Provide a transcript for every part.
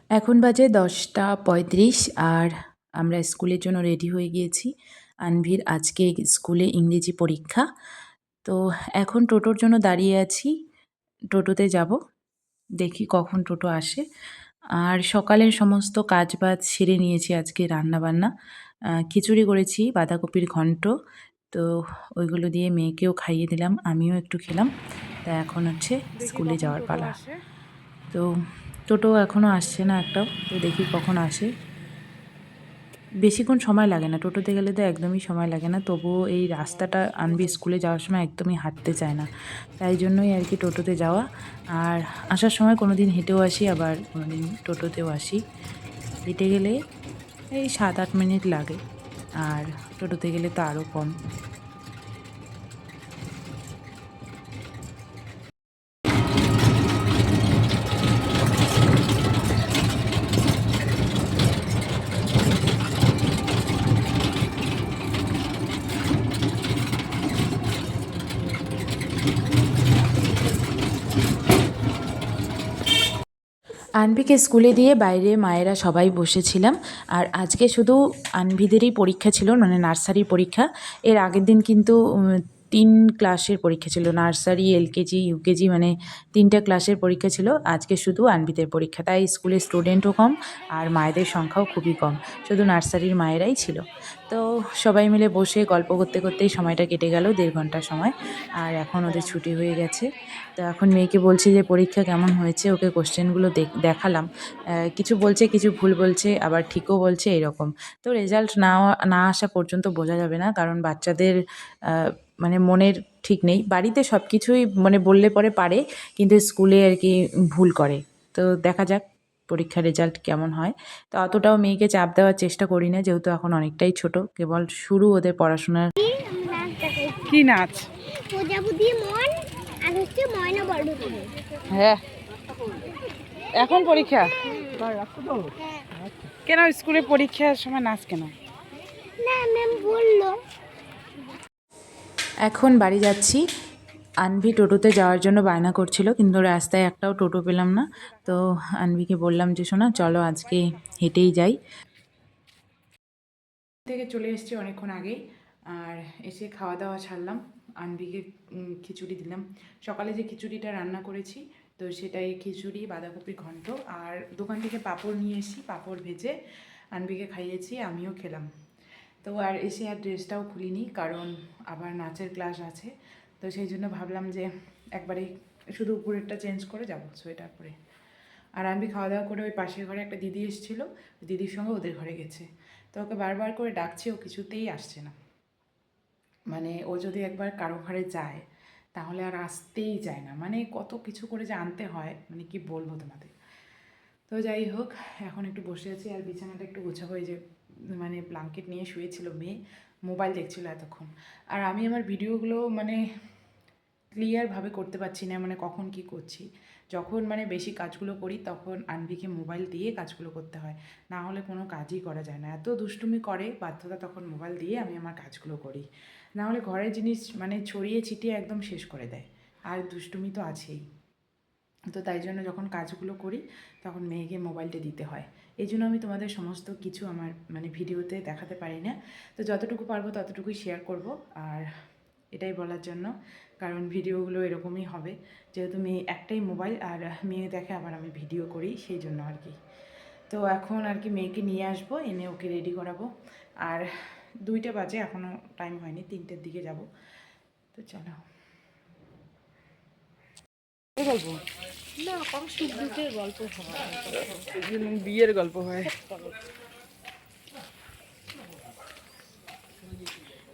এখন বাজে 10টা 35 আর আমরা স্কুলের জন্য রেডি হয়ে গিয়েছি। আনভির আজকে স্কুলে ইংরেজি পরীক্ষা। তো এখন টোটোর জন্য দাঁড়িয়ে আছি। টোটোতে যাব। দেখি কখন টোটো আসে। আর সকালের সমস্ত কাজবাজ সেরে নিয়েছি আজকে রান্নাবান্না। খিচুড়ি করেছি, বাঁধাকপির ঘন্ট। তো ওইগুলো দিয়ে মেয়েকেও খাইয়ে দিলাম, আমিও একটু খেলাম। তা এখন হচ্ছে স্কুলে যাওয়ার পালা। তো টোটো এখনও আসছে না একটাও। তো দেখি কখন আসে। বেশিক্ষণ সময় লাগে না, টোটোতে গেলে তো একদমই সময় লাগে না। তবুও এই রাস্তাটা আনবি স্কুলে যাওয়ার সময় একদমই হাঁটতে চায় না। তাই জন্যই আর কি টোটোতে যাওয়া। আর আসার সময় কোনো দিন হেঁটেও আসি, আবার কোনো দিন টোটোতেও আসি। হেঁটে গেলে এই 7-8 মিনিট লাগে, আর টোটোতে গেলে তো আরও কম। আনভিকে স্কুলে দিয়ে বাইরে মায়েরা সবাই বসেছিলাম। আর আজকে শুধু আনভিদেরই পরীক্ষা ছিল, মানে নার্সারির পরীক্ষা। এর আগের দিন কিন্তু 3 ক্লাসের পরীক্ষা ছিল, নার্সারি, এলকেজি, ইউকেজি, মানে 3টা ক্লাসের পরীক্ষা ছিল। আজকে শুধু আনভিদের পরীক্ষা, তাই স্কুলে স্টুডেন্টও কম আর মায়েদের সংখ্যাও খুবই কম, শুধু নার্সারির মায়েরাই ছিল। তো সবাই মিলে বসে গল্প করতে করতেই সময়টা কেটে গেল, 1.5 ঘন্টা সময়। আর এখন ওদের ছুটি হয়ে গেছে। তো এখন মেয়েকে বলছি যে পরীক্ষা কেমন হয়েছে, ওকে কোশ্চেনগুলো দেখালাম। কিছু বলছে, কিছু ভুল বলছে, আবার ঠিকও বলছে, এরকম। তো রেজাল্ট না আসা পর্যন্ত বোঝা যাবে না, কারণ বাচ্চাদের মানে মনের ঠিক নেই। বাড়িতে সব কিছুই মানে বললে পরে পারে, কিন্তু স্কুলে আর কি ভুল করে। তো দেখা যাক পরীক্ষার রেজাল্ট কেমন হয়। তো অতটাও মেয়েকে চাপ দেওয়ার চেষ্টা করি না, যেহেতু এখন অনেকটাই ছোট, কেবল শুরু ওদের পড়াশোনার। কি নাচ? প্রজাপতি মন আর হচ্ছে ময়না বড়। হ্যাঁ, এখন পরীক্ষা। কেন স্কুলে পরীক্ষার সময় নাচ কেন? না, ম্যাম বললো। এখন বাড়ি যাচ্ছি। আনভি টোটোতে যাওয়ার জন্য বায়না করছিল, কিন্তু রাস্তায় একটাও টোটো পেলাম না। তো আনভিকে বললাম যে শোনা, চলো আজকে হেঁটেই যাই। থেকে চলে এসেছি অনেকক্ষণ আগেই। আর এসে খাওয়া দাওয়া ছাড়লাম, আনভিকে খিচুড়ি দিলাম। সকালে যে খিচুড়িটা রান্না করেছি, তো সেটাই খিচুড়ি, বাঁধাকপির ঘন্ট, আর দোকান থেকে পাঁপড় নিয়ে এসেছি, পাঁপড় ভেজে আনভিকে খাইয়েছি, আমিও খেলাম। তো আর এসে আর ড্রেসটাও খুলিনি, কারণ আবার নাচের ক্লাস আছে। তো সেই জন্য ভাবলাম যে একবারেই শুধু উপরেরটা চেঞ্জ করে যাব সোয়েটার পরে। আর আমি খাওয়া দাওয়া করে ওই পাশের ঘরে একটা দিদি এসেছিলো, দিদির সঙ্গে ওদের ঘরে গেছে। তো ওকে বারবার করে ডাকছে, ও কিছুতেই আসছে না। মানে ও যদি একবার কারো ঘরে যায় তাহলে আর আসতেই চায় না, মানে কত কিছু করে যে আনতে হয়, মানে কি বলবো তোমাদের। তো যাই হোক, এখন একটু বসে আছি আর বিছানাটা একটু গোছাবো। এই যে মানে ব্ল্যাঙ্কেট নিয়ে শুয়েছিল মেয়ে, মোবাইল দেখছিল এতক্ষণ। আর আমি আমার ভিডিওগুলো মানে ক্লিয়ারভাবে করতে পারছি না, মানে কখন কি করছি। যখন মানে বেশি কাজগুলো করি তখন আনভিকে মোবাইল দিয়ে কাজগুলো করতে হয়, না হলে কোনো কাজই করা যায় না। এত দুষ্টুমি করে বাধ্যতা, তখন মোবাইল দিয়ে আমি আমার কাজগুলো করি। না হলে ঘরের জিনিস মানে ছড়িয়ে ছিটিয়ে একদম শেষ করে দেয়, আর দুষ্টুমি তো আছেই। তো তাই জন্য যখন কাজগুলো করি তখন মেয়েকে মোবাইলটা দিতে হয়। এই জন্য আমি তোমাদের সমস্ত কিছু আমার মানে ভিডিওতে দেখাতে পারি না। তো যতটুকু পারবো ততটুকুই শেয়ার করব। আর এটাই বলার জন্য, কারণ ভিডিওগুলো এরকমই হবে, যেহেতু মেয়ে একটাই মোবাইল আর মেয়ে দেখে, আবার আমি ভিডিও করি, সেই জন্য আর কি। তো এখন আর কি মেয়েকে নিয়ে আসবো, এনে ওকে রেডি করাবো। আর 2টা বাজে, এখনও টাইম হয়নি, 3টের দিকে যাব। তো চলো। গল্প না, কখন সুখ দুঃখের গল্প হয়, বিয়ের গল্প হয়।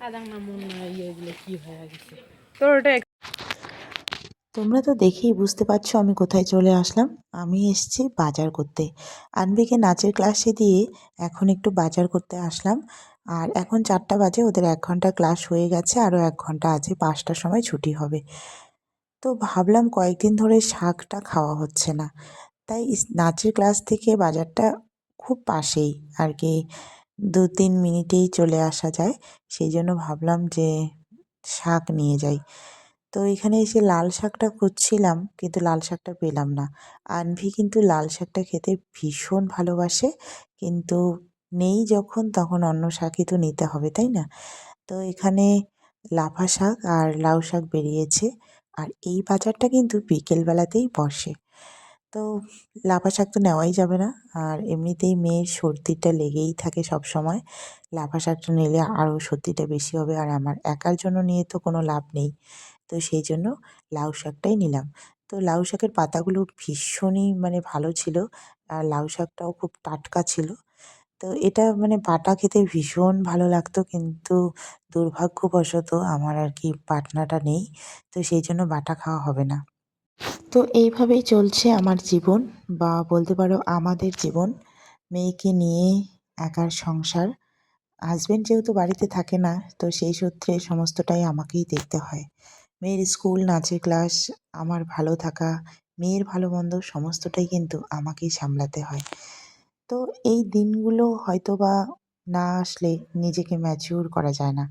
আদাং না মন না ইয়েগুলো কি হয়ে গেছে। তোর ওটা তোমরা তো দেখেই বুঝতে পারছো আমি কোথায় চলে আসলাম। আমি এসেছি বাজার করতে। আনবিকে নাচের ক্লাসে দিয়ে এখন একটু বাজার করতে আসলাম। আর এখন 4টা বাজে, ওদের 1 ঘন্টা ক্লাস হয়ে গেছে, আরও 1 ঘন্টা আছে, 5টার সময় ছুটি হবে। তো ভাবলাম কয়েকদিন ধরে শাকটা খাওয়া হচ্ছে না, তাই নাচের ক্লাস থেকে বাজারটা খুব পাশেই আর কি, 2-3 মিনিটেই চলে আসা যায়। সেই জন্য ভাবলাম যে শাক নিয়ে যাই। তো এখানে এসে লাল শাকটা খুঁজছিলাম, কিন্তু লাল শাকটা পেলাম না। আনভি কিন্তু লাল শাকটা খেতে ভীষণ ভালোবাসে, কিন্তু নেই যখন তখন অন্য শাকই তো নিতে হবে, তাই না? তো এখানে লাফা শাক আর লাউ শাক বেরিয়েছে, আর এই বাজারটা কিন্তু বিকেলবেলাতেই বসে। তো লাফা শাক তো নেওয়াই যাবে না, আর এমনিতেই মেয়ের সর্দিটা লেগেই থাকে সবসময়। লাফা শাকটা নিলে আরও সর্দিটা বেশি হবে, আর আমার একার জন্য নিয়ে তো কোনো লাভ নেই। তো সেই জন্য লাউ শাকটাই নিলাম। তো লাউ শাকের পাতাগুলো ভীষণই মানে ভালো ছিল, আর লাউ শাকটাও খুব টাটকা ছিল। তো এটা মানে বাটা খেতে ভীষণ ভালো লাগতো, কিন্তু দুর্ভাগ্যবশত আমার আর কি বাটনাটা নেই। তো সেই জন্য বাটা খাওয়া হবে না। তো এইভাবেই চলছে আমার জীবন, বা বলতে পারো আমাদের জীবন। মেয়েকে নিয়ে একার সংসার। হাসবেন্ড যেহেতু বাড়িতে থাকে না, তো সেই সূত্রে সমস্তটাই আমাকেই দেখতে হয়। মেয়ের স্কুল, নাচের ক্লাস, আমার ভালো থাকা, মেয়ের ভালো মন্দ সমস্তটাই কিন্তু আমাকেই সামলাতে হয়। তো এই দিনগুলো হয়তোবা না আসলে নিজেকে ম্যাচিওর করা যায় না।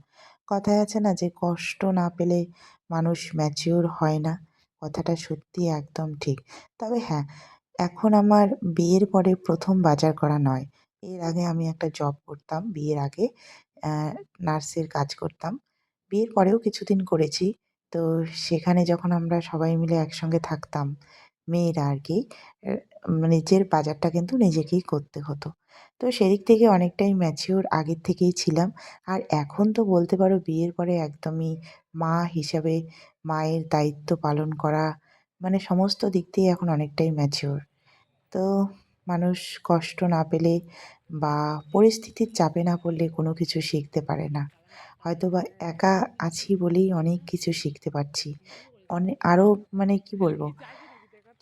কথায় আছে না যে কষ্ট না পেলে মানুষ ম্যাচিওর হয় না। কথাটা সত্যিই একদম ঠিক। তবে হ্যাঁ, এখন আমার বিয়ের পরে ১ম বাজার করা নয়। এর আগে আমি একটা জব করতাম, বিয়ের আগে অ্যা নার্সের কাজ করতাম। বিয়ের পরেও কিছুদিন করেছি। তো সেখানে যখন আমরা সবাই মিলে একসঙ্গে থাকতাম, মেয়েরা আরকি, অ্যা নিজের বাজারটা কিন্তু নিজেকেই করতে হতো। তো সেদিক থেকে অনেকটাই ম্যাচিওর আগের থেকেই ছিলাম। আর এখন তো বলতে পারো বিয়ের পরে একদমই মা হিসাবে মায়ের দায়িত্ব পালন করা, মানে সমস্ত দিক দিয়ে এখন অনেকটাই ম্যাচিওর। তো মানুষ কষ্ট না পেলে বা পরিস্থিতির চাপে না পড়লে কোনো কিছু শিখতে পারে না। হয়তোবা একা আছি বলেই অনেক কিছু শিখতে পারছি। আরও মানে কি বলবো?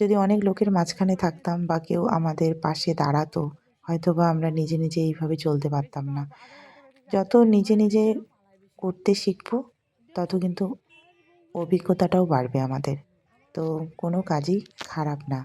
যদি অনেক লোকের মাঝখানে থাকতাম বা কেউ আমাদের পাশে দাঁড়াতো, হয়তোবা আমরা নিজে, নিজে এইভাবে চলতে পারতাম না। যত নিজে, নিজে করতে শিখবো, তত কিন্তু অভিজ্ঞতাটাও বাড়বে আমাদের। তো কোনো কাজই খারাপ না।